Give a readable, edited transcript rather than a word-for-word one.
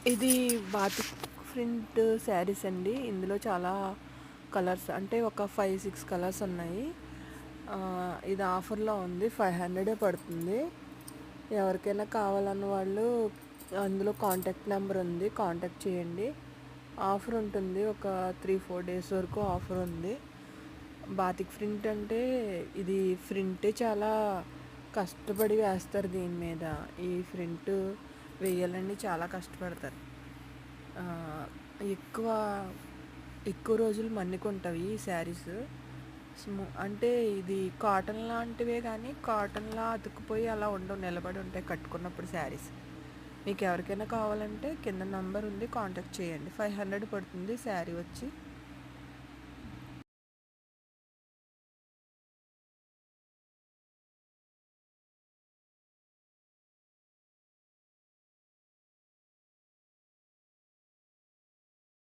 ఇది batik print saris అండి. ఇందులో చాలా కలర్స్ అంటే ఒక 5, 6 కలర్స్ ఉన్నాయి. ఇది ఆఫర్‌లో ఉంది. 500 పడుతుంది. ఎవరికైనా కావాలన్న వాళ్ళు అందులో కాంటాక్ట్ నెంబర్ ఉంది. కాంటాక్ట్ చేయండి. ఆఫర్ ఉంటుంది. ఒక 3, 4 డేస్ వరకు ఆఫర్ ఉంది. బాతిక్ ప్రింట్ అంటే ఇది ప్రింటే చాలా కష్టపడి వేస్తారు దీని మీద. ఈ ప్రింట్ వేయాలంటే చాలా కష్టపడతారు. ఎక్కువ ఎక్కువ రోజులు మన్నికుంటవి ఈ శారీస్. అంటే ఇది కాటన్ లాంటివే కానీ కాటన్లా అతుక్కుపోయి అలా ఉండవు, నిలబడి ఉంటాయి కట్టుకున్నప్పుడు శారీస్. మీకు ఎవరికైనా కావాలంటే కింద నంబర్ ఉంది, కాంటాక్ట్ చేయండి. 500 పడుతుంది శారీ వచ్చి.